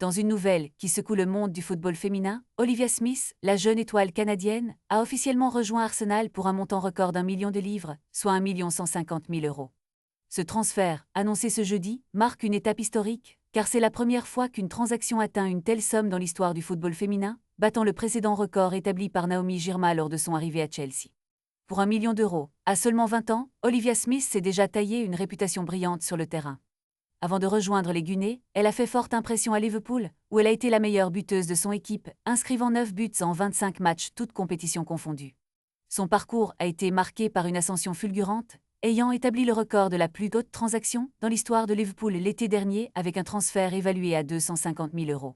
Dans une nouvelle qui secoue le monde du football féminin, Olivia Smith, la jeune étoile canadienne, a officiellement rejoint Arsenal pour un montant record d'1 million de livres, soit 1 150 000 €. Ce transfert, annoncé ce jeudi, marque une étape historique, car c'est la première fois qu'une transaction atteint une telle somme dans l'histoire du football féminin, battant le précédent record établi par Naomi Girma lors de son arrivée à Chelsea. Pour 1 million d'euros, à seulement 20 ans, Olivia Smith s'est déjà taillé une réputation brillante sur le terrain. Avant de rejoindre les Gunners, elle a fait forte impression à Liverpool, où elle a été la meilleure buteuse de son équipe, inscrivant 9 buts en 25 matchs toutes compétitions confondues. Son parcours a été marqué par une ascension fulgurante, ayant établi le record de la plus haute transaction dans l'histoire de Liverpool l'été dernier avec un transfert évalué à 250 000 €.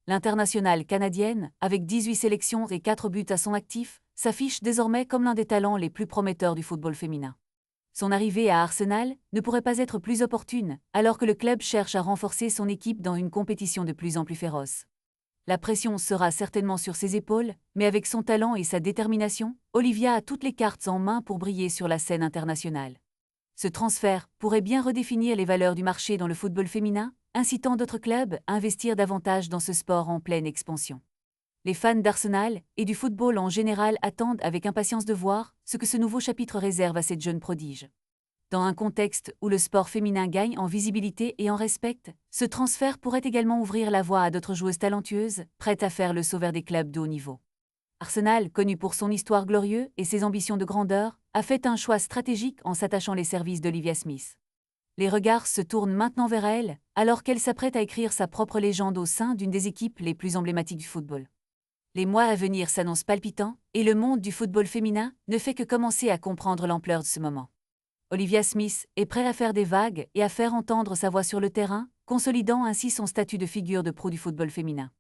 L'internationale canadienne, avec 18 sélections et 4 buts à son actif, s'affiche désormais comme l'un des talents les plus prometteurs du football féminin. Son arrivée à Arsenal ne pourrait pas être plus opportune, alors que le club cherche à renforcer son équipe dans une compétition de plus en plus féroce. La pression sera certainement sur ses épaules, mais avec son talent et sa détermination, Olivia a toutes les cartes en main pour briller sur la scène internationale. Ce transfert pourrait bien redéfinir les valeurs du marché dans le football féminin, incitant d'autres clubs à investir davantage dans ce sport en pleine expansion. Les fans d'Arsenal et du football en général attendent avec impatience de voir ce que ce nouveau chapitre réserve à cette jeune prodige. Dans un contexte où le sport féminin gagne en visibilité et en respect, ce transfert pourrait également ouvrir la voie à d'autres joueuses talentueuses, prêtes à faire le saut vers des clubs de haut niveau. Arsenal, connu pour son histoire glorieuse et ses ambitions de grandeur, a fait un choix stratégique en s'attachant les services d'Olivia Smith. Les regards se tournent maintenant vers elle, alors qu'elle s'apprête à écrire sa propre légende au sein d'une des équipes les plus emblématiques du football. Les mois à venir s'annoncent palpitants, et le monde du football féminin ne fait que commencer à comprendre l'ampleur de ce moment. Olivia Smith est prête à faire des vagues et à faire entendre sa voix sur le terrain, consolidant ainsi son statut de figure de pro du football féminin.